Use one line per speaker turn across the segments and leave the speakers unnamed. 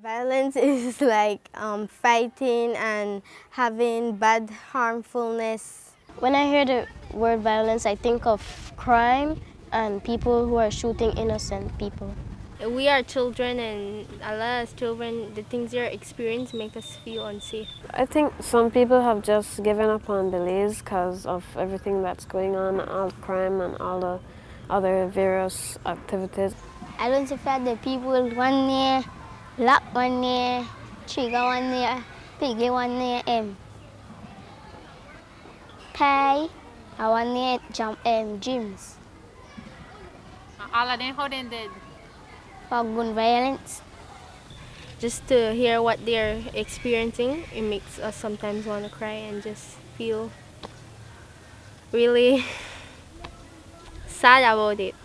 Violence is like fighting and having bad harmfulness.
When I hear the word violence, I think of crime and people who are shooting innocent people.
We are children, and a lot of children, the things they're experiencing make us feel unsafe.
I think some people have just given up on Belize because of everything that's going on, all the crime and all the other various activities.
I don't think that the people one year, lock one year, trigger one year, piggy one year, pay, I one year jump gyms.
All of them, how they did?
For gun violence.
Just to hear what they're experiencing, it makes us sometimes want to cry and just feel really sad about it.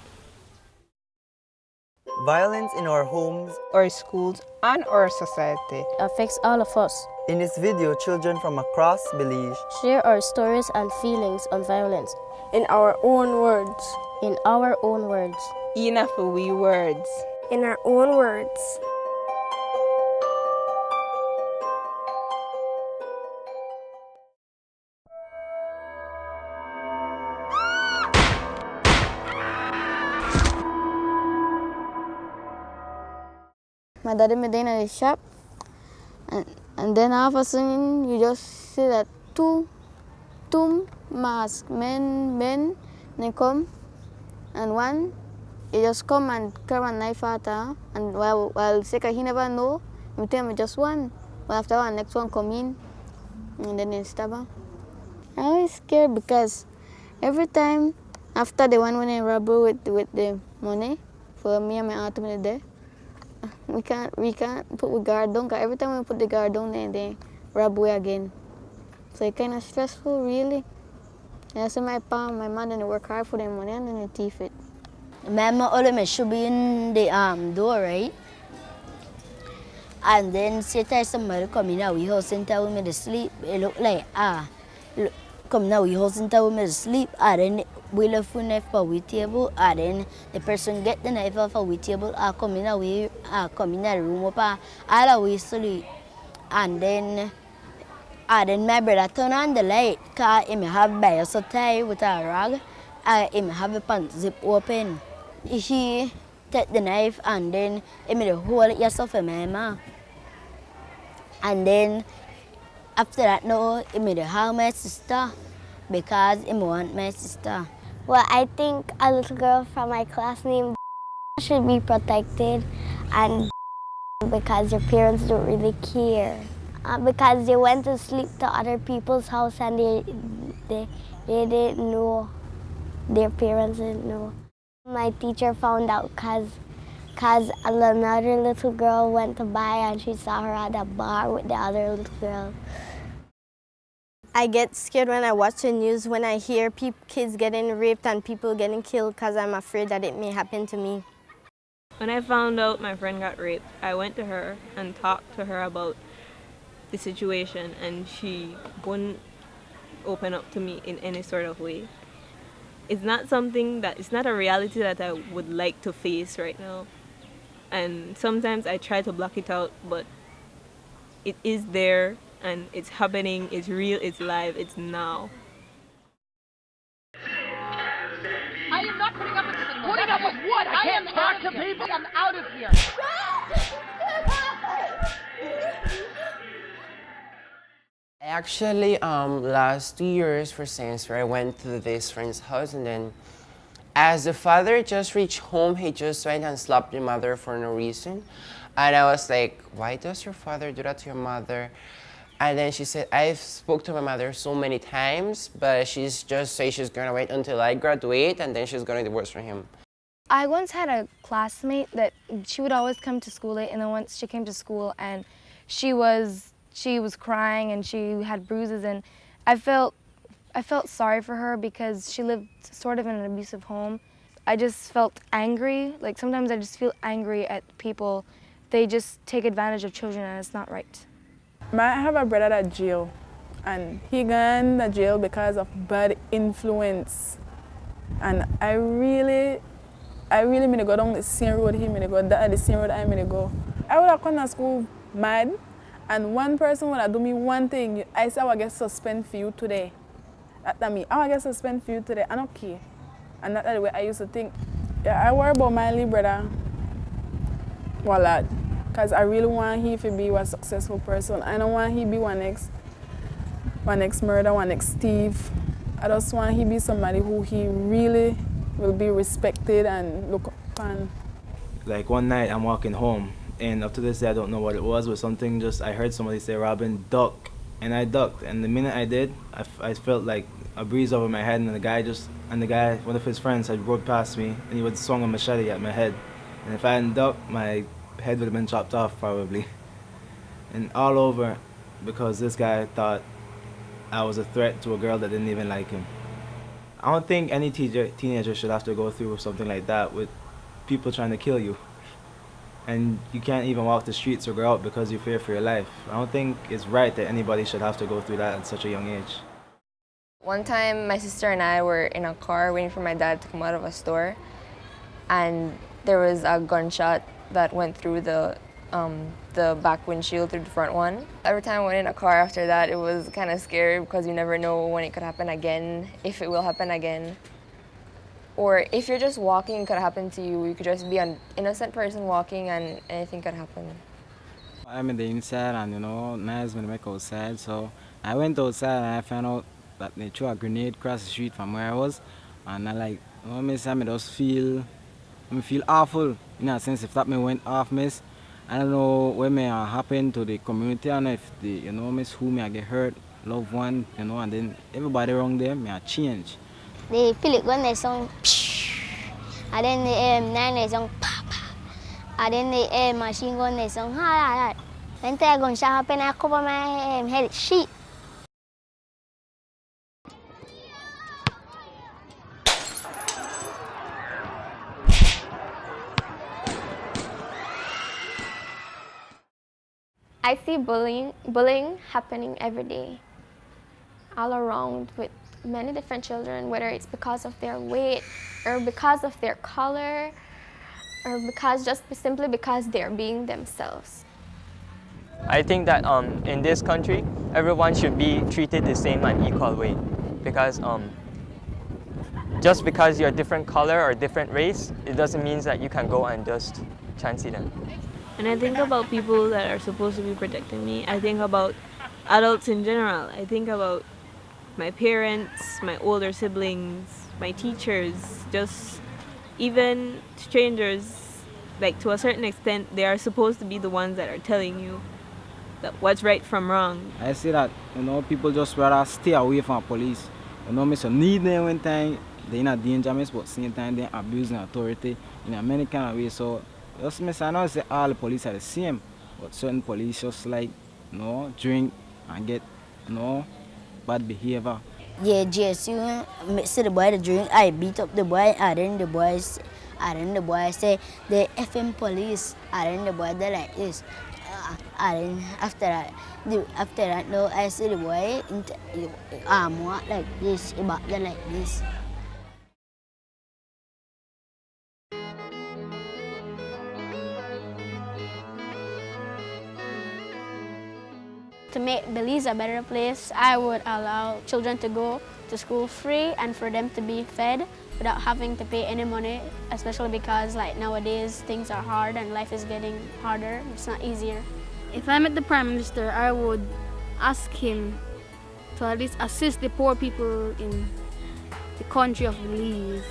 Violence in our homes,
our schools, and our society
Affects all of us.
in this video, children from across Belize
Share our stories and feelings on violence.
In our own words.
In our own words.
enough we words.
In our own words.
My daddy made in the shop, and then all of a sudden you just see that two masked men, they come, and one, he just come and carry a knife at her, and while Seka, he never know, we tell him just one, but after one, next one come in, and then they stab her. I was scared because every time after the one when I rob her with the money, for me and my aunt when they there, we can't put the guard down, because every time we put the guard down, they rob away again. So it's kind of stressful, really. And I see my pa and my mother, they work hard for their money and then they thief it.
Mama always should be in the door, right? And then say that somebody come in our house and tell me to sleep. It look like come now we house and tell me to sleep. And then we left with knife for we table. And then the person get the knife off our table. Come in the room up. All we sleep. And then my brother turn on the light. Cause he may have bear so tight with a rag. He may have a pants zip open. He take the knife and then he made a hole yourself in my mouth. And then after that, no, he made a harm my sister because he want my sister.
Well, I think a little girl from my class named should be protected, and because your parents don't really care. Because they went to sleep to other people's house and they didn't know, their parents didn't know. My teacher found out because another little girl went to buy and she saw her at the bar with the other little girl.
I get scared when I watch the news, when I hear kids getting raped and people getting killed, because I'm afraid that it may happen to me.
When I found out my friend got raped, I went to her and talked to her about the situation, and she wouldn't open up to me in any sort of way. It's not a reality that I would like to face right now. And sometimes I try to block it out, but it is there and it's happening, it's real, it's live, it's now.
I am not putting up with this anymore. Putting up with what? I can't talk to people. I'm out of here.
Actually, last 2 years for semester, I went to this friend's house, and then as the father just reached home, he just went and slapped the mother for no reason. And I was like, why does your father do that to your mother? And then she said, I've spoke to my mother so many times, but she's just say she's gonna wait until I graduate and then she's gonna divorce from him.
I once had a classmate that she would always come to school late, and then once she came to school and she was crying and she had bruises, and I felt sorry for her because she lived sort of in an abusive home. I just felt angry. Like sometimes I just feel angry at people. They just take advantage of children and it's not right.
I have a brother at jail, and he gone to jail because of bad influence. And I I really mean to go down the same road he mean to go, the same road I mean to go. I would have come to school mad, and one person would have do me one thing. I say I will get suspended for you today. That me, I will get suspended for you today. I don't care. And that's the way I used to think. Yeah, I worry about my little brother, Walad, because I really want him to be a successful person. I don't want him to be one next murder, one next Steve. I just want him to be somebody who he really will be respected and look upon.
Like one night I'm walking home, and up to this day I don't know what it was, but something just, I heard somebody say, "Robin, duck," and I ducked, and the minute I did, I felt like a breeze over my head, and the guy, one of his friends had rode past me, and he would swung a machete at my head, and if I hadn't ducked, my head would have been chopped off probably. And all over because this guy thought I was a threat to a girl that didn't even like him. I don't think any teenager should have to go through something like that, with people trying to kill you. And you can't even walk the streets or go out because you fear for your life. I don't think it's right that anybody should have to go through that at such a young age.
One time, my sister and I were in a car waiting for my dad to come out of a store, and there was a gunshot that went through the back windshield through the front one. Every time I went in a car after that, it was kind of scary because you never know when it could happen again, if it will happen again. Or if you're just walking, it could happen to you. You could just be an innocent person walking and anything could happen.
I'm in the inside and now it's when I make outside. So I went outside and I found out that they threw a grenade across the street from where I was. And I just feel awful in a sense. If that me went off, miss, I don't know what may happen to the community and if the, miss, who may get hurt, loved one, and then everybody around there may change.
The Philip gun they song psh, and then the M9 they song pa pa, and then the air machine gun they song ha ha ha. When the gunshot happen, I cover my head sheet.
I see bullying happening every day, all around with many different children, whether it's because of their weight or because of their color or simply because they're being themselves.
I think that in this country, everyone should be treated the same and equal way, because just because you're a different color or different race, it doesn't mean that you can go and just fancy them.
And I think about people that are supposed to be protecting me. I think about adults in general. I think about my parents, my older siblings, my teachers, just even strangers. Like, to a certain extent, they are supposed to be the ones that are telling you that what's right from wrong.
I see that, people just rather stay away from police. Miss, need them one time, they're not dangerous, but same time they're abusing authority in a many kind of ways. So just miss, I know say all the police are the same, but certain police just like, drink and get, bad behavior.
Yeah, GSU, see the boy the drink, I beat up the boy, and then the boy say, the FM police, and then the boy they like this. And then after that, no, I see the boy walk like this, back there like this.
To make Belize a better place, I would allow children to go to school free and for them to be fed without having to pay any money, especially because like nowadays things are hard and life is getting harder. It's not easier.
If I met the Prime Minister, I would ask him to at least assist the poor people in the country of Belize,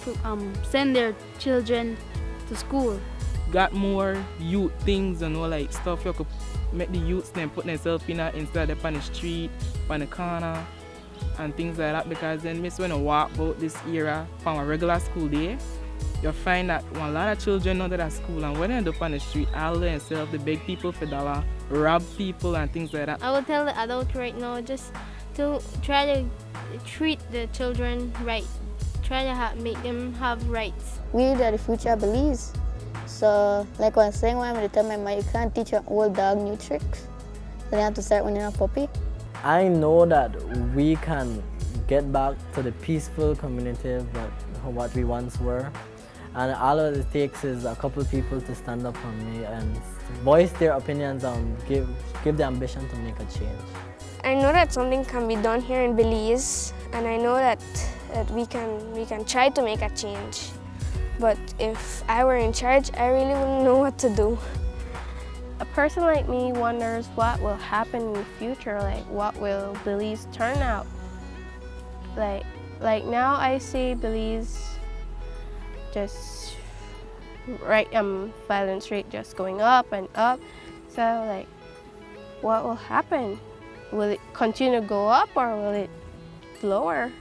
to send their children to school.
Got more youth things and all like stuff you could make the youths then put themselves in instead of on the street, on the corner and things like that, because then miss when I walk about this era from a regular school day, you'll find that a lot of children not at school and when they end up on the street, all themselves, they beg people for dollar, rob people and things like that.
I would tell the adults right now just to try to treat the children right. Try to make them have rights.
We are the future of Belize. So, like I was saying, when I tell my mom, you can't teach an old dog new tricks. So they have to start when you're a puppy.
I know that we can get back to the peaceful community that what we once were. And all it takes is a couple people to stand up on me and voice their opinions and give the ambition to make a change.
I know that something can be done here in Belize, and I know that we can try to make a change. But if I were in charge, I really wouldn't know what to do.
A person like me wonders what will happen in the future, like what will Belize turn out. Like now I see Belize just violence rate just going up and up. So like, what will happen? Will it continue to go up or will it lower?